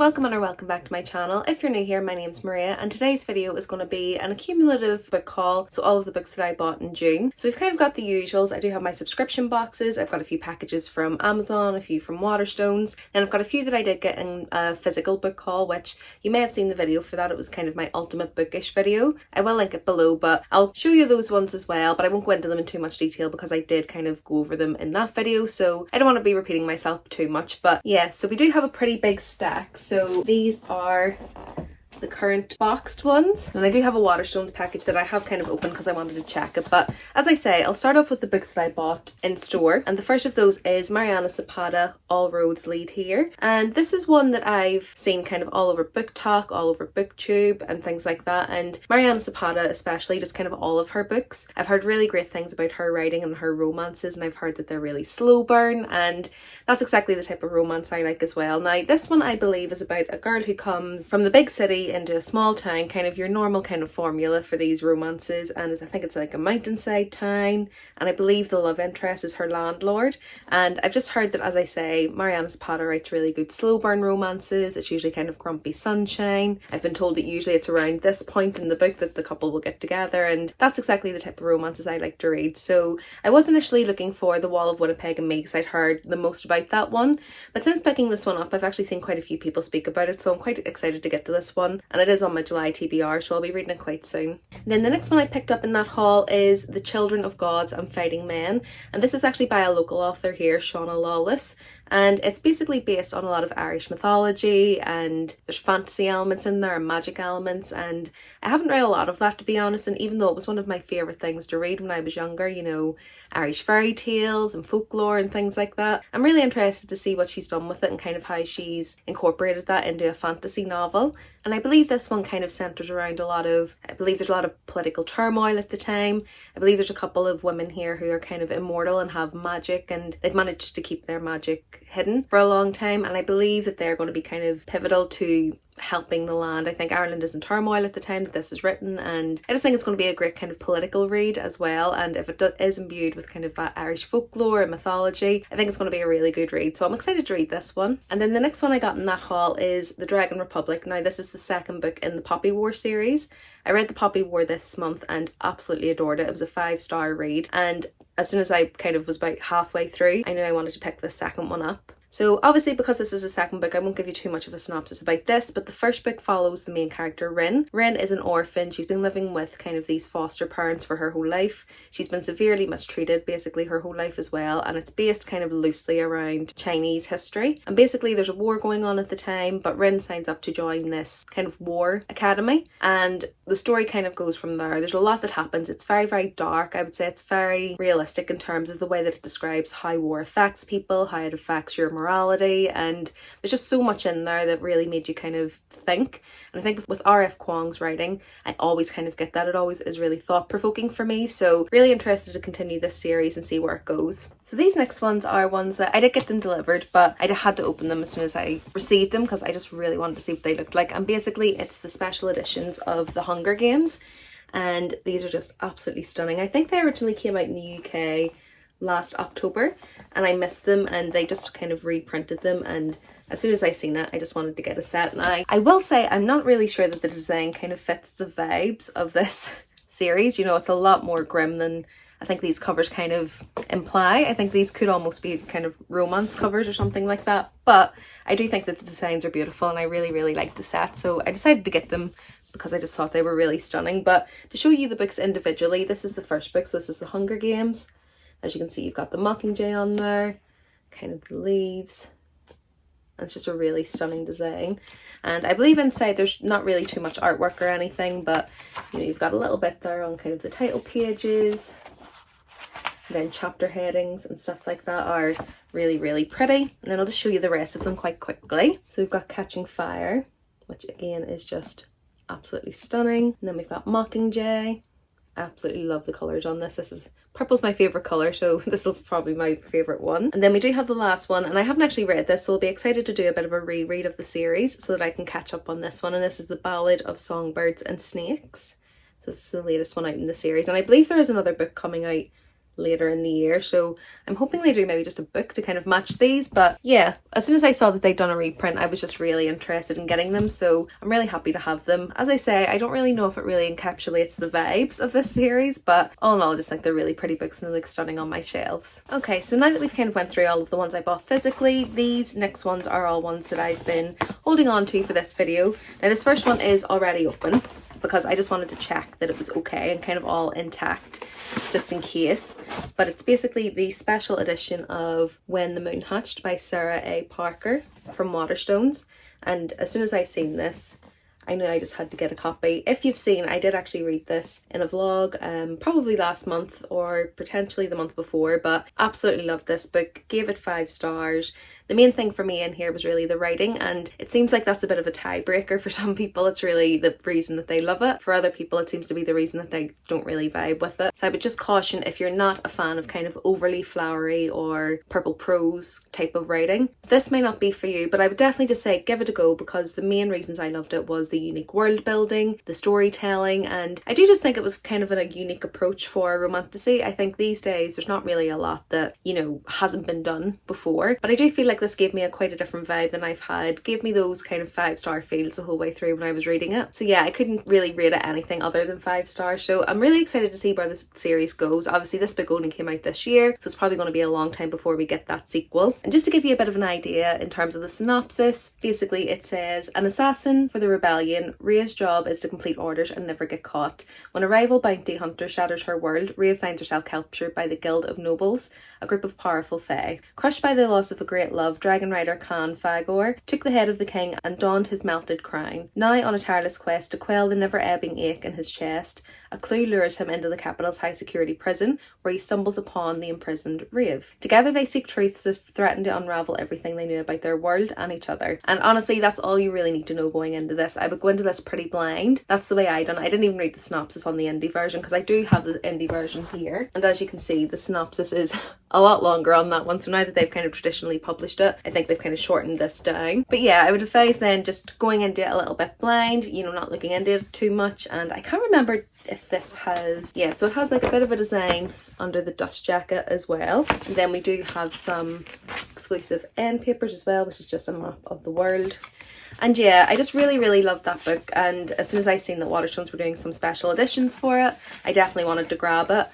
Welcome or welcome back to my channel. If you're new here, my name's Maria and today's video is going to be an accumulative book haul, so all of the books that I bought in June. So we've kind of got the usuals. I do have my subscription boxes, I've got a few packages from Amazon, a few from Waterstones, and I've got a few that I did get in a physical book haul, which you may have seen the video for that. It was kind of my ultimate bookish video. I will link it below, but I'll show you those ones as well, but I won't go into them in too much detail because I did kind of go over them in that video, so I don't want to be repeating myself too much. But yeah, so we do have a pretty big stack. So these are the current boxed ones, and I do have a Waterstones package that I have kind of opened because I wanted to check it. But as I say, I'll start off with the books that I bought in store, and the first of those is Mariana Zapata, All Roads Lead Here. And this is one that I've seen kind of all over BookTok, all over BookTube and things like that, and Mariana Zapata especially, just kind of all of her books. I've heard really great things about her writing and her romances, and I've heard that they're really slow burn, and that's exactly the type of romance I like as well. Now this one I believe is about a girl who comes from the big city into a small town, kind of your normal kind of formula for these romances, and I think it's like a mountainside town, and I believe the love interest is her landlord. And I've just heard that, as I say, Mariana Zapata writes really good slow burn romances. It's usually kind of grumpy sunshine. I've been told that usually it's around this point in the book that the couple will get together, and that's exactly the type of romances I like to read. So I was initially looking for The Wall of Winnipeg and Me because I'd heard the most about that one, but since picking this one up I've actually seen quite a few people speak about it, so I'm quite excited to get to this one, and it is on my July TBR, so I'll be reading it quite soon. Then the next one I picked up in that haul is The Children of Gods and Fighting Men, and this is actually by a local author here, Shauna Lawless, and it's basically based on a lot of Irish mythology, and there's fantasy elements in there and magic elements, and I haven't read a lot of that, to be honest, and even though it was one of my favourite things to read when I was younger, you know, Irish fairy tales and folklore and things like that, I'm really interested to see what she's done with it and kind of how she's incorporated that into a fantasy novel. And I believe this one kind of centres around I believe there's a lot of political turmoil at the time. I believe there's a couple of women here who are kind of immortal and have magic, and they've managed to keep their magic hidden for a long time, and I believe that they're going to be kind of pivotal to helping the land. I think Ireland is in turmoil at the time that this is written, and I just think it's going to be a great kind of political read as well, and if it is imbued with kind of that Irish folklore and mythology, I think it's going to be a really good read, so I'm excited to read this one. And then the next one I got in that haul is The Dragon Republic. Now this is the second book in the Poppy War series. I read the Poppy War this month and absolutely adored it. It was a 5-star read, and as soon as I kind of was about halfway through, I knew I wanted to pick the second one up. So obviously because this is a second book, I won't give you too much of a synopsis about this, but the first book follows the main character, Rin. Rin is an orphan. She's been living with kind of these foster parents for her whole life. She's been severely mistreated basically her whole life as well, and it's based kind of loosely around Chinese history. And basically there's a war going on at the time, but Rin signs up to join this kind of war academy, and the story kind of goes from there. There's a lot that happens. It's very, very dark. I would say it's very realistic in terms of the way that it describes how war affects people, how it affects your morality, and there's just so much in there that really made you kind of think. And I think with R.F. Kuang's writing, I always kind of get that. It always is really thought-provoking for me, so really interested to continue this series and see where it goes. So these next ones are ones that I did get them delivered, but I had to open them as soon as I received them because I just really wanted to see what they looked like. And basically it's the special editions of The Hunger Games, and these are just absolutely stunning. I think they originally came out in the UK last October and I missed them, and they just kind of reprinted them, and as soon as I seen it I just wanted to get a set. Now I will say I'm not really sure that the design kind of fits the vibes of this series. You know, it's a lot more grim than I think these covers kind of imply. I think these could almost be kind of romance covers or something like that, but I do think that the designs are beautiful and I really like the set, so I decided to get them because I just thought they were really stunning. But to show you the books individually, this is the first book, so this is The Hunger Games. As you can see, you've got the Mockingjay on there, kind of the leaves, and it's just a really stunning design. And I believe inside there's not really too much artwork or anything, but you know, you've got a little bit there on kind of the title pages, and then chapter headings and stuff like that are really pretty. And then I'll just show you the rest of them quite quickly. So we've got Catching Fire, which again is just absolutely stunning. And then we've got Mockingjay. Absolutely love the colours on this. Purple's my favourite colour, so this will probably be my favourite one. And then we do have the last one, and I haven't actually read this, so I'll be excited to do a bit of a reread of the series so that I can catch up on this one. And this is The Ballad of Songbirds and Snakes. So this is the latest one out in the series, and I believe there is another book coming out later in the year, so I'm hoping they do maybe just a book to kind of match these. But yeah, as soon as I saw that they'd done a reprint, I was just really interested in getting them, so I'm really happy to have them. As I say, I don't really know if it really encapsulates the vibes of this series, but all in all, I just think they're really pretty books and they look stunning on my shelves. Okay, so now that we've kind of went through all of the ones I bought physically, these next ones are all ones that I've been holding on to for this video. Now this first one is already open because I just wanted to check that it was okay and kind of all intact just in case. But it's basically the special edition of When the Moon Hatched by Sarah A. Parker from Waterstones. And as soon as I seen this, I knew I just had to get a copy. If you've seen, I did actually read this in a vlog probably last month or potentially the month before, but absolutely loved this book, gave it 5 stars. The main thing for me in here was really the writing, and it seems like that's a bit of a tiebreaker for some people. It's really the reason that they love it. For other people, it seems to be the reason that they don't really vibe with it. So I would just caution, if you're not a fan of kind of overly flowery or purple prose type of writing, this may not be for you, but I would definitely just say give it a go, because the main reasons I loved it was the unique world building, the storytelling, and I do just think it was kind of a unique approach for romantasy. I think these days there's not really a lot that, you know, hasn't been done before, but I do feel like this gave me quite a different vibe than I've had. Gave me those kind of 5-star feels the whole way through when I was reading it. So yeah, I couldn't really rate it anything other than 5 stars. So I'm really excited to see where this series goes. Obviously this book only came out this year, so it's probably going to be a long time before we get that sequel. And just to give you a bit of an idea in terms of the synopsis, basically it says, an assassin for the rebellion, Rhea's job is to complete orders and never get caught. When a rival bounty hunter shatters her world, Rhea finds herself captured by the Guild of Nobles, a group of powerful fae. Crushed by the loss of a great love, dragon rider Khan Fagor took the head of the king and donned his melted crown. Now on a tireless quest to quell the never-ebbing ache in his chest, a clue lures him into the capital's high-security prison, where he stumbles upon the imprisoned Rave. Together they seek truths that threaten to unravel everything they knew about their world and each other. And honestly, that's all you really need to know going into this. I would go into this pretty blind. That's the way I done it. I didn't even read the synopsis on the indie version, because I do have the indie version here. And as you can see, the synopsis is a lot longer on that one, so now that they've kind of traditionally published it, I think they've kind of shortened this down. But yeah, I would advise then just going into it a little bit blind, you know, not looking into it too much. And I can't remember if this has, yeah, so it has like a bit of a design under the dust jacket as well. And then we do have some exclusive end papers as well, which is just a map of the world. And yeah, I just really loved that book, and as soon as I seen that Waterstones were doing some special editions for it, I definitely wanted to grab it.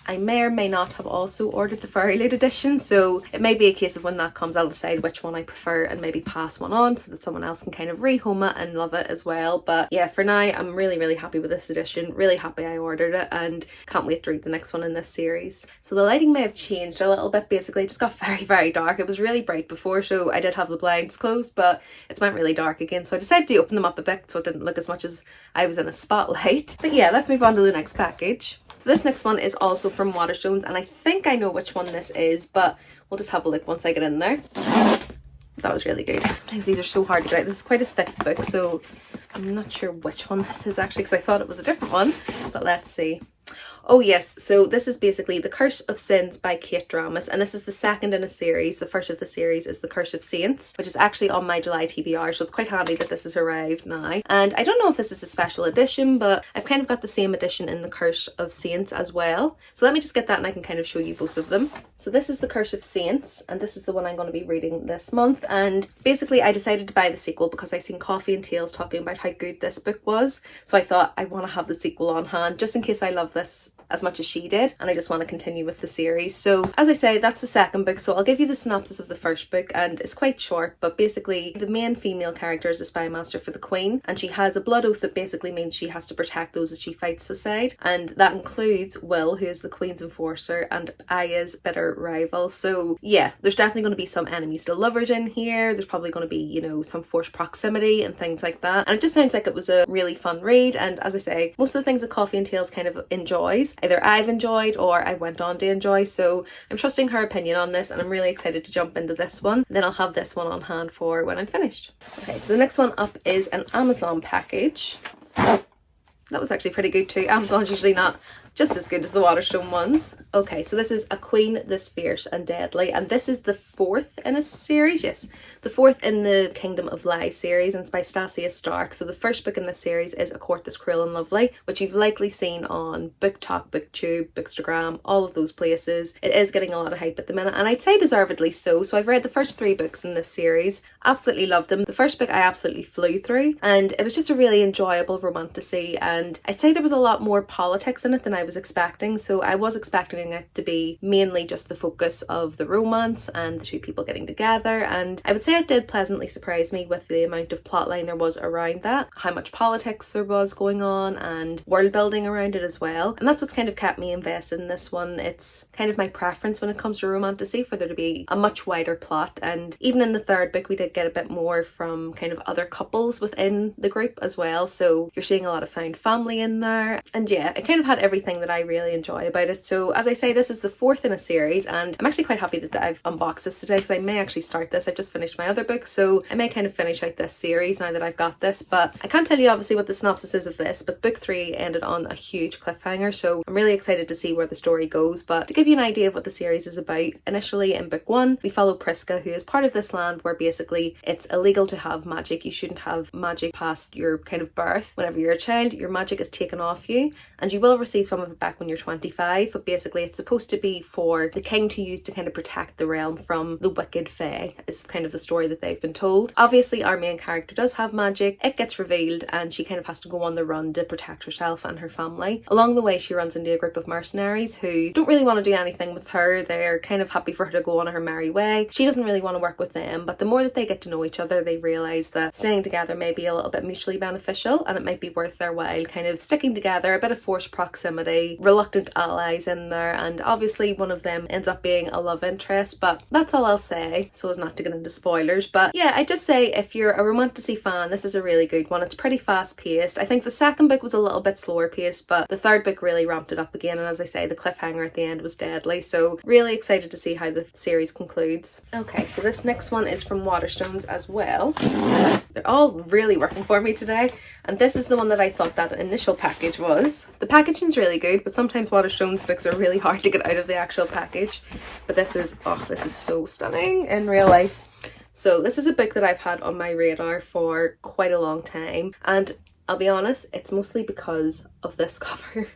I may or may not have also ordered the Furry Loot edition, so it may be a case of when that comes I'll decide which one I prefer and maybe pass one on so that someone else can kind of rehome it and love it as well. But yeah, for now I'm really happy with this edition, really happy I ordered it, and can't wait to read the next one in this series. So the lighting may have changed a little bit. Basically it just got very dark. It was really bright before, so I did have the blinds closed, but it's went really dark again, so I decided to open them up a bit so it didn't look as much as I was in a spotlight. But yeah, let's move on to the next package. So this next one is also from Waterstones, and I think I know which one this is, but we'll just have a look once I get in there. That was really good. Sometimes these are so hard to get out. This is quite a thick book, so I'm not sure which one this is actually, because I thought it was a different one, but let's see. Oh yes, so this is basically The Curse of Sins by Kate Dramas, and this is the second in a series. The first of the series is The Curse of Saints, which is actually on my July TBR, so it's quite handy that this has arrived now. And I don't know if this is a special edition, but I've kind of got the same edition in The Curse of Saints as well. So let me just get that and I can kind of show you both of them. So this is The Curse of Saints, and this is the one I'm going to be reading this month. And basically I decided to buy the sequel because I seen Coffee and Tales talking about how good this book was. So I thought I want to have the sequel on hand just in case I love this as much as she did, and I just want to continue with the series. So as I say, that's the second book, so I'll give you the synopsis of the first book, and it's quite short, but basically the main female character is a spy master for the Queen, and she has a blood oath that basically means she has to protect those that she fights aside, and that includes Will, who is the Queen's enforcer, and Aya's bitter rival. So yeah, there's definitely going to be some enemies to lovers in here. There's probably going to be, you know, some forced proximity and things like that, and it just sounds like it was a really fun read. And as I say, most of the things that Coffee and Tales kind of enjoys, either I've enjoyed or I went on to enjoy, so I'm trusting her opinion on this, and I'm really excited to jump into this one. Then I'll have this one on hand for when I'm finished. Okay, so the next one up is an Amazon package. That was actually pretty good too. Amazon's usually not just as good as the Waterstone ones. Okay, so this is A Queen This Fierce and Deadly, and this is the 4th in a series. Yes, the 4th in the Kingdom of Lies series, and it's by Stasia Stark. So the first book in this series is A Court This Cruel and Lovely, which you've likely seen on BookTok, BookTube, bookstagram, all of those places. It is getting a lot of hype at the minute, and I'd say deservedly so. So I've read the first 3 books in this series, absolutely loved them. The first book I absolutely flew through, and it was just a really enjoyable romantasy, and I'd say there was a lot more politics in it than I was expecting. So I was expecting it to be mainly just the focus of the romance and the 2 people getting together, and I would say it did pleasantly surprise me with the amount of plotline there was around that, how much politics there was going on, and world building around it as well. And that's what's kind of kept me invested in this one. It's kind of my preference when it comes to romantasy for there to be a much wider plot, and even in the 3rd book we did get a bit more from kind of other couples within the group as well. So you're seeing a lot of found family in there, and yeah, it kind of had everything that I really enjoy about it. So as I say, this is the 4th in a series, and I'm actually quite happy that I've unboxed this today because I may actually start this. I've just finished my other book, so I may kind of finish out this series now that I've got this. But I can't tell you obviously what the synopsis is of this, but book 3 ended on a huge cliffhanger, so I'm really excited to see where the story goes. But to give you an idea of what the series is about, initially in book 1 we follow Priska, who is part of this land where basically it's illegal to have magic. You shouldn't have magic past your kind of birth. Whenever you're a child, your magic is taken off you, and you will receive some of it back when you're 25, but basically it's supposed to be for the king to use to kind of protect the realm from the wicked fae, is kind of the story that they've been told. Obviously our main character does have magic, it gets revealed, and she kind of has to go on the run to protect herself and her family. Along the way she runs into a group of mercenaries who don't really want to do anything with her. They're kind of happy for her to go on her merry way. She doesn't really want to work with them, but the more that they get to know each other, they realise that staying together may be a little bit mutually beneficial, and it might be worth their while kind of sticking together, a bit of forced proximity, reluctant allies in there, and obviously one of them ends up being a love interest. But that's all I'll say, so as not to get into spoilers. But yeah, I just say if you're a romantasy fan, this is a really good one. It's pretty fast paced. I think the 2nd book was a little bit slower paced, but the 3rd book really ramped it up again, and as I say, the cliffhanger at the end was deadly. So really excited to see how the series concludes. Okay, so this next one is from Waterstones as well. They're all really working for me today, and this is the one that I thought that initial package was. The packaging's really good, but sometimes Waterstones books are really hard to get out of the actual package. But this is, oh, this is so stunning in real life. So this is a book that I've had on my radar for quite a long time, and I'll be honest, it's mostly because of this cover.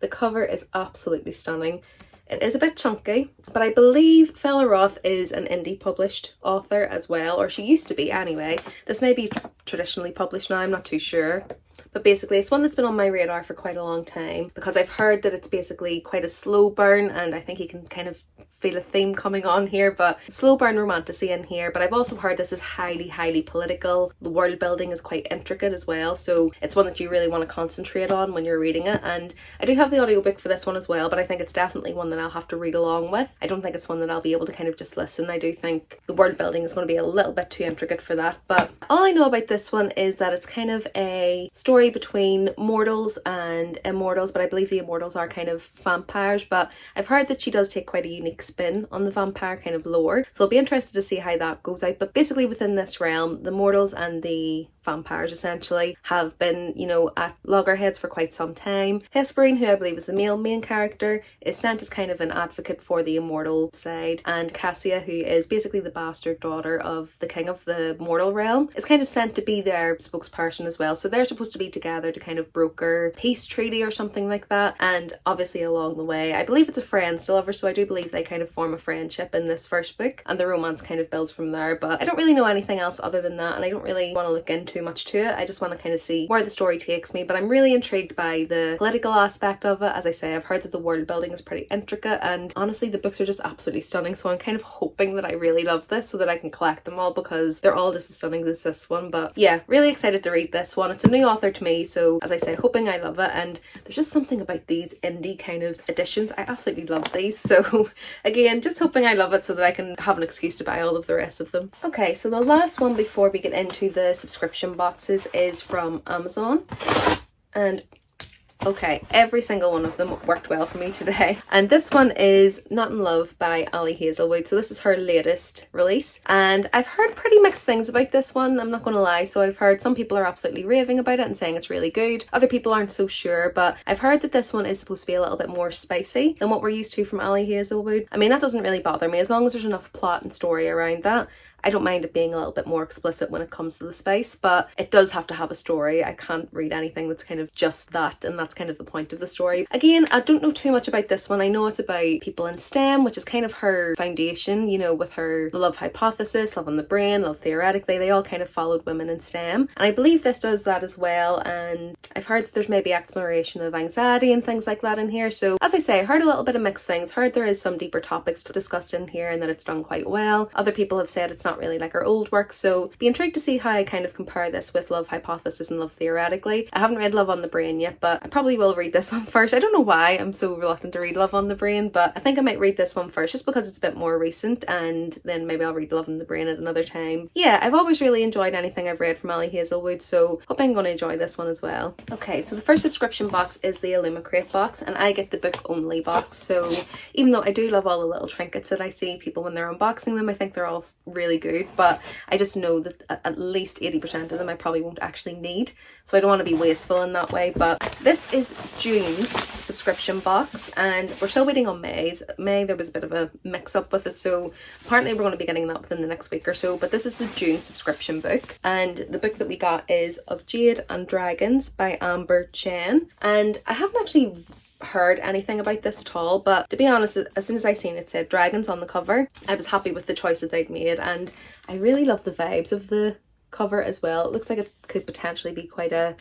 The cover is absolutely stunning. It is a bit chunky, but I believe Fella Roth is an indie published author as well, or she used to be anyway. This may be traditionally published now, I'm not too sure. But basically it's one that's been on my radar for quite a long time because I've heard that it's basically quite a slow burn, and I think you can kind of feel a theme coming on here, but slow burn romantasy in here. But I've also heard this is highly political. The world building is quite intricate as well, so it's one that you really want to concentrate on when you're reading it. And I do have the audiobook for this one as well, but I think it's definitely one that I'll have to read along with. I don't think it's one that I'll be able to kind of just listen. I do think the world building is going to be a little bit too intricate for that. But all I know about this one is that it's kind of a story between mortals and immortals, but I believe the immortals are kind of vampires. But I've heard that she does take quite a unique spin on the vampire kind of lore, so I'll be interested to see how that goes out. But basically within this realm, the mortals and the vampires essentially have been, you know, at loggerheads for quite some time. Hesperine, who I believe is the male main character, is sent as kind of an advocate for the immortal side, and Cassia, who is basically the bastard daughter of the king of the mortal realm, is kind of sent to be their spokesperson as well. So they're supposed to be together to kind of broker peace treaty or something like that. And obviously along the way, I believe it's a friends to lovers, so I do believe they kind of form a friendship in this first book, and the romance kind of builds from there. But I don't really know anything else other than that, and I don't really want to look into too much to it. I just want to kind of see where the story takes me. But I'm really intrigued by the political aspect of it. As I say, I've heard that the world building is pretty intricate, and honestly the books are just absolutely stunning, so I'm kind of hoping that I really love this so that I can collect them all, because they're all just as stunning as this one. But yeah, really excited to read this one. It's a new author to me, so as I say, hoping I love it. And there's just something about these indie kind of editions, I absolutely love these, so again, just hoping I love it so that I can have an excuse to buy all of the rest of them. Okay, so the last one before we get into the subscription boxes is from Amazon, and Okay, every single one of them worked well for me today. And this one is Not in Love by Ali Hazelwood. So this is her latest release. And I've heard pretty mixed things about this one, I'm not going to lie. So I've heard some people are absolutely raving about it and saying it's really good. Other people aren't so sure, but I've heard that this one is supposed to be a little bit more spicy than what we're used to from Ali Hazelwood. I mean, that doesn't really bother me as long as there's enough plot and story around that. I don't mind it being a little bit more explicit when it comes to the spice, but it does have to have a story. I can't read anything that's kind of just that, and that's kind of the point of the story. Again, I don't know too much about this one. I know it's about people in STEM, which is kind of her foundation, you know, with her the love hypothesis, love on the brain, love theoretically. They all kind of followed women in STEM. And I believe this does that as well. And I've heard that there's maybe exploration of anxiety and things like that in here. So as I say, I heard a little bit of mixed things. Heard there is some deeper topics discussed in here and that it's done quite well. Other people have said it's not really like her old work, so be intrigued to see how I kind of compare this with Love Hypothesis and Love Theoretically. I haven't read Love on the Brain yet, but I probably will read this one first. I don't know why I'm so reluctant to read Love on the Brain, but I think I might read this one first just because it's a bit more recent, and then maybe I'll read Love on the Brain at another time. Yeah, I've always really enjoyed anything I've read from Ali Hazelwood, so hope I'm going to enjoy this one as well. Okay, so the first subscription box is the Aluma Cate box, and I get the book only box. So even though I do love all the little trinkets that I see people when they're unboxing them, I think they're all really good, but I just know that at least 80% of them I probably won't actually need, so I don't want to be wasteful in that way. But this is June's subscription box, and we're still waiting on May's. May, there was a bit of a mix up with it, so apparently we're going to be getting that within the next week or so. But this is the June subscription book, and the book that we got is Of Jade and Dragons by Amber Chen. And I haven't actually heard anything about this at all, but to be honest, as soon as I seen it said dragons on the cover, I was happy with the choice that they'd made, and I really love the vibes of the cover as well. It looks like it could potentially be quite a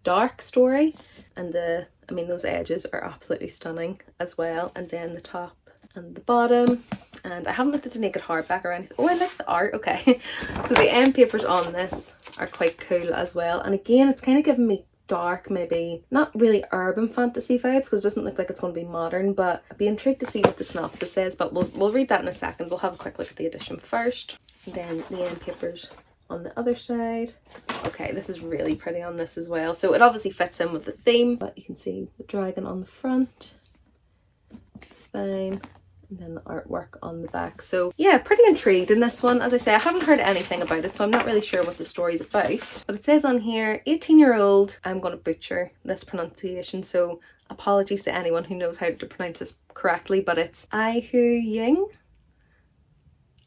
dark story, and I mean those edges are absolutely stunning as well, and then the top and the bottom. And I haven't looked at the naked hardback or anything. Oh, I like the art. Okay. So the end papers on this are quite cool as well, and again it's kind of giving me dark, maybe not really urban fantasy vibes, because it doesn't look like it's going to be modern, but I'd be intrigued to see what the synopsis says, but we'll read that in a second. We'll have a quick look at the edition first, and then the end papers on the other side. Okay, this is really pretty on this as well, so it obviously fits in with the theme, but you can see the dragon on the front, spine, and then the artwork on the back. So yeah, pretty intrigued in this one. As I say, I haven't heard anything about it, so I'm not really sure what the story's about. But it says on here, 18-year-old, I'm going to butcher this pronunciation, so apologies to anyone who knows how to pronounce this correctly, but it's Aihu Ying.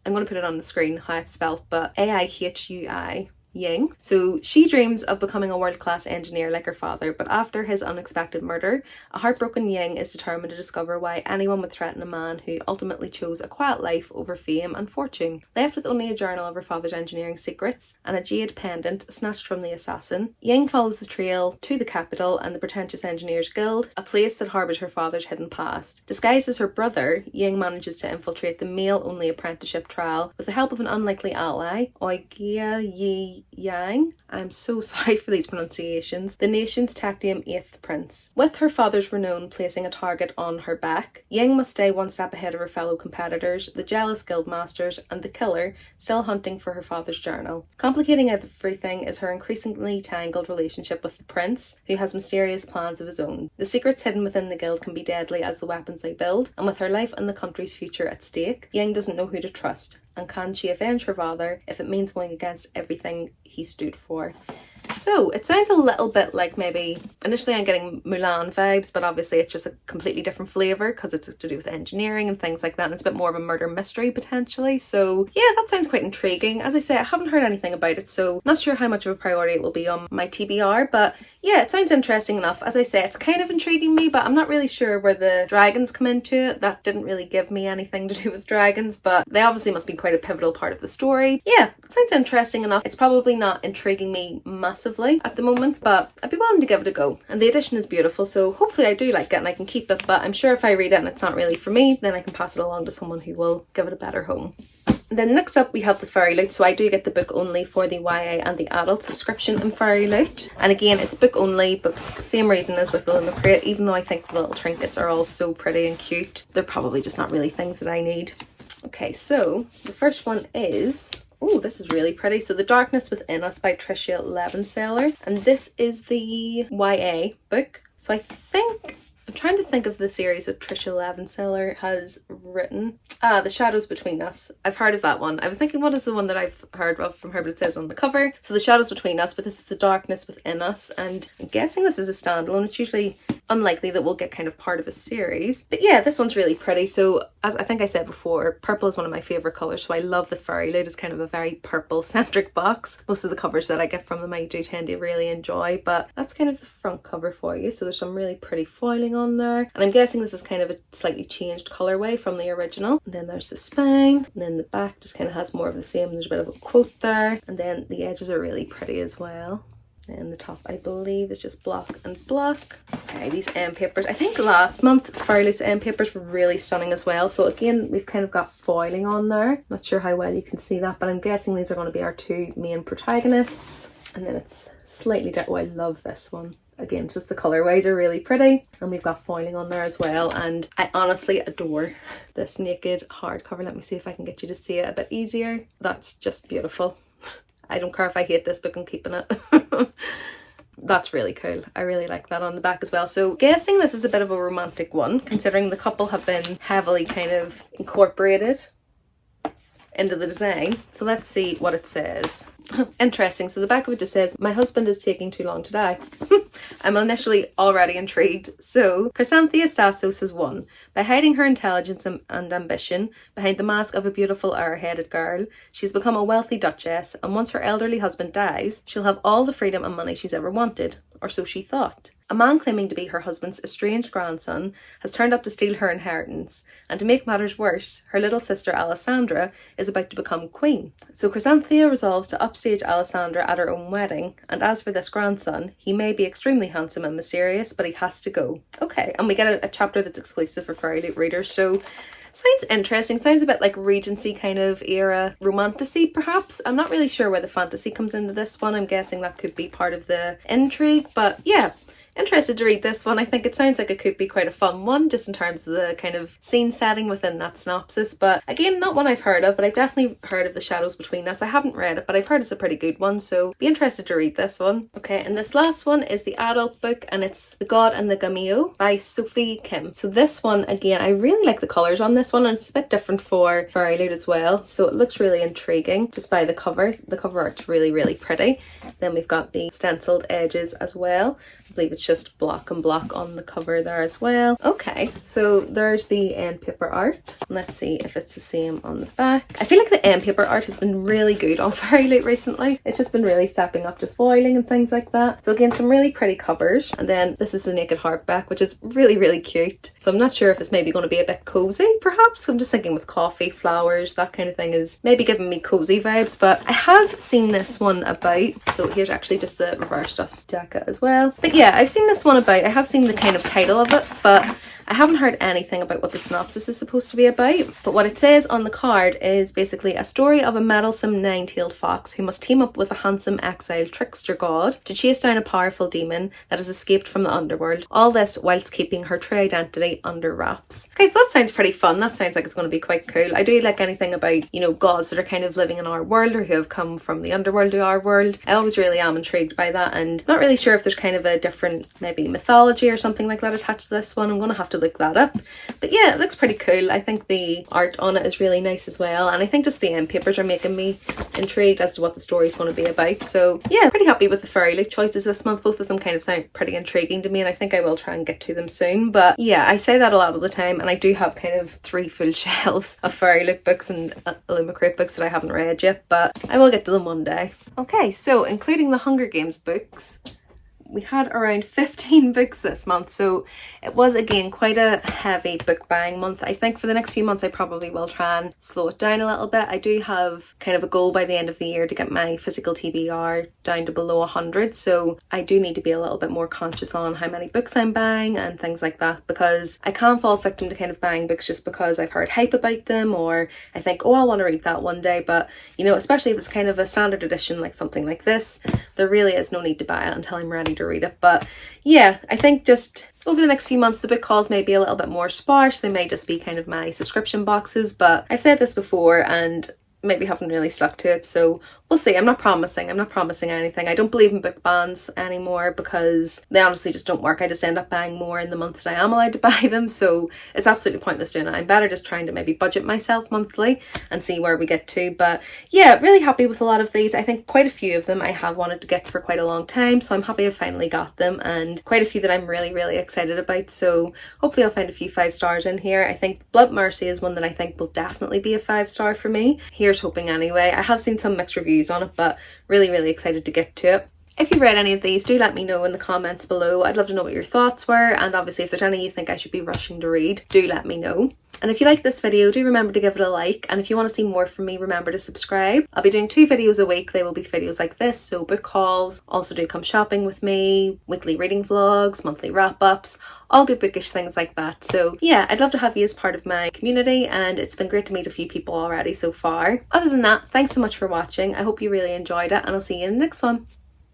I'm going to put it on the screen how it's spelled, but Aihui Ying. So she dreams of becoming a world-class engineer like her father, but after his unexpected murder, a heartbroken Ying is determined to discover why anyone would threaten a man who ultimately chose a quiet life over fame and fortune. Left with only a journal of her father's engineering secrets and a jade pendant snatched from the assassin, Ying follows the trail to the capital and the pretentious Engineers Guild, a place that harbours her father's hidden past. Disguised as her brother, Ying manages to infiltrate the male-only apprenticeship trial with the help of an unlikely ally, Oigia Yi Yang. I'm so sorry for these pronunciations. The nation's Tactium 8th Prince. With her father's renown placing a target on her back, Ying must stay one step ahead of her fellow competitors, the jealous guild masters, and the killer still hunting for her father's journal. Complicating everything is her increasingly tangled relationship with the prince, who has mysterious plans of his own. The secrets hidden within the guild can be deadly as the weapons they build, and with her life and the country's future at stake, Ying doesn't know who to trust. And can she avenge her father if it means going against everything he stood for? So it sounds a little bit like, maybe initially I'm getting Mulan vibes, but obviously it's just a completely different flavour because it's to do with engineering and things like that, and it's a bit more of a murder mystery potentially. So yeah, that sounds quite intriguing. As I say, I haven't heard anything about it, so not sure how much of a priority it will be on my TBR, but yeah, it sounds interesting enough. As I say, it's kind of intriguing me, but I'm not really sure where the dragons come into it. That didn't really give me anything to do with dragons, but they obviously must be quite a pivotal part of the story. Yeah, it sounds interesting enough. It's probably not intriguing me massively at the moment, but I'd be willing to give it a go. And the edition is beautiful, so hopefully I do like it and I can keep it, but I'm sure if I read it and it's not really for me, then I can pass it along to someone who will give it a better home. Then next up we have the Furry Loot. So I do get the book only for the YA and the adult subscription in Furry Loot. And again, it's book only, but same reason as with the Aluma Cate. Even though I think the little trinkets are all so pretty and cute, they're probably just not really things that I need. Okay, so the first one is, oh, this is really pretty. So The Darkness Within Us by Tricia Levenseller. And this is the YA book So I think, I'm trying to think of the series that Trisha Levenseller has written. The Shadows Between Us. I've heard of that one. I was thinking, what is the one that I've heard of from her, but it says on the cover. So The Shadows Between Us, but this is The Darkness Within Us, and I'm guessing this is a standalone. It's usually unlikely that we'll get kind of part of a series. But yeah, this one's really pretty. So as I think I said before, purple is one of my favourite colours, so I love the Furry Loot. It's kind of a very purple centric box. Most of the covers that I get from them I do tend to really enjoy, but that's kind of the front cover for you. So there's some really pretty foiling on there, and I'm guessing this is kind of a slightly changed colourway from the original. And then there's the spine, and then the back just kind of has more of the same. There's a bit of a quote there, and then the edges are really pretty as well. And the top, I believe, is just block and block. Okay, these end papers. I think last month Furry Loot's end papers were really stunning as well. So again, we've kind of got foiling on there. Not sure how well you can see that, but I'm guessing these are going to be our two main protagonists. And then it's slightly different. Oh, I love this one. Again, just the colorways are really pretty, and we've got foiling on there as well, and I honestly adore this naked hardcover. Let me see if I can get you to see it a bit easier. That's just beautiful. I don't care if I hate this book, I'm keeping it. That's really cool. I really like that on the back as well. So guessing this is a bit of a romantic one, considering the couple have been heavily kind of incorporated into the design. So let's see what it says. Interesting. So the back of it just says, "My husband is taking too long to die." I'm initially already intrigued. So Chrysanthia Stassos has won. By hiding her intelligence and ambition behind the mask of a beautiful air-headed girl, she's become a wealthy duchess, and once her elderly husband dies, she'll have all the freedom and money she's ever wanted. Or so she thought. A man claiming to be her husband's estranged grandson has turned up to steal her inheritance, and to make matters worse, her little sister Alessandra is about to become queen. So Chrysanthia resolves to upstage Alessandra at her own wedding, and as for this grandson, he may be extremely handsome and mysterious, but he has to go. Okay, and we get a chapter that's exclusive for Furry Loot readers, so sounds interesting. Sounds a bit like Regency kind of era romantasy, perhaps. I'm not really sure where the fantasy comes into this one. I'm guessing that could be part of the intrigue, but yeah. Interested to read this one. I think it sounds like it could be quite a fun one, just in terms of the kind of scene setting within that synopsis. But again, not one I've heard of, but I've definitely heard of The Shadows Between Us. I haven't read it, but I've heard it's a pretty good one, so be interested to read this one. Okay, and this last one is the adult book, and it's The God Gameo by Sophie Kim. So this one, again, I really like the colours on this one, and it's a bit different for Furry Loot as well, so it looks really intriguing just by the cover. The cover art's really, really pretty. Then we've got the stenciled edges as well. I believe it's just block and block on the cover there as well. Okay, so there's the end paper art. Let's see if it's the same on the back. I feel like the end paper art has been really good on Furry Loot recently. It's just been really stepping up, just foiling and things like that. So again, some really pretty covers. And then this is the naked hardback, which is really, really cute. So I'm not sure if it's maybe going to be a bit cozy, perhaps. I'm just thinking with coffee, flowers, that kind of thing is maybe giving me cozy vibes. But I have seen this one about. So here's actually just the reverse dust jacket as well. But yeah, I've seen this one about. I have seen the kind of title of it, but I haven't heard anything about what the synopsis is supposed to be about. But what it says on the card is basically a story of a meddlesome nine-tailed fox who must team up with a handsome exiled trickster god to chase down a powerful demon that has escaped from the underworld. All this whilst keeping her true identity under wraps. Okay, so that sounds pretty fun. That sounds like it's going to be quite cool. I do like anything about, you know, gods that are kind of living in our world or who have come from the underworld to our world. I always really am intrigued by that, and not really sure if there's kind of a different maybe mythology or something like that attached to this one. I'm going to have to look that up. But yeah, it looks pretty cool. I think the art on it is really nice as well, and I think just the end papers are making me intrigued as to what the story is going to be about. So yeah, pretty happy with the Furry Loot choices this month. Both of them kind of sound pretty intriguing to me, and I think I will try and get to them soon. But yeah, I say that a lot of the time, and I do have kind of 3 full shelves of Furry Loot books and Aluma Cate books that I haven't read yet, but I will get to them one day. Okay, so including the Hunger Games books, we had around 15 books this month, so it was again quite a heavy book buying month. I think for the next few months I probably will try and slow it down a little bit. I do have kind of a goal by the end of the year to get my physical TBR down to below 100, so I do need to be a little bit more conscious on how many books I'm buying and things like that, because I can fall victim to kind of buying books just because I've heard hype about them, or I think, oh, I'll want to read that one day. But you know, especially if it's kind of a standard edition like something like this, there really is no need to buy it until I'm ready to read it. But yeah, I think just over the next few months the book hauls may be a little bit more sparse. They may just be kind of my subscription boxes, but I've said this before and maybe haven't really stuck to it, so we'll see. I'm not promising anything. I don't believe in book bans anymore because they honestly just don't work. I just end up buying more in the months that I am allowed to buy them, so it's absolutely pointless doing it. I'm better just trying to maybe budget myself monthly and see where we get to. But yeah, really happy with a lot of these. I think quite a few of them I have wanted to get for quite a long time, so I'm happy I finally got them, and quite a few that I'm really excited about, so hopefully I'll find a few 5 stars in here. I think Blood Mercy is one that I think will definitely be a 5 star for me. Here's hoping anyway. I have seen some mixed reviews on it, but really excited to get to it. If you've read any of these, do let me know in the comments below. I'd love to know what your thoughts were, and obviously if there's any you think I should be rushing to read, do let me know. And if you like this video, do remember to give it a like, and if you want to see more from me, remember to subscribe. I'll be doing 2 videos a week. They will be videos like this, so book hauls, also do come shopping with me, weekly reading vlogs, monthly wrap-ups, all good bookish things like that. So yeah, I'd love to have you as part of my community, and it's been great to meet a few people already so far. Other than that, thanks so much for watching. I hope you really enjoyed it, and I'll see you in the next one.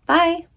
Bye!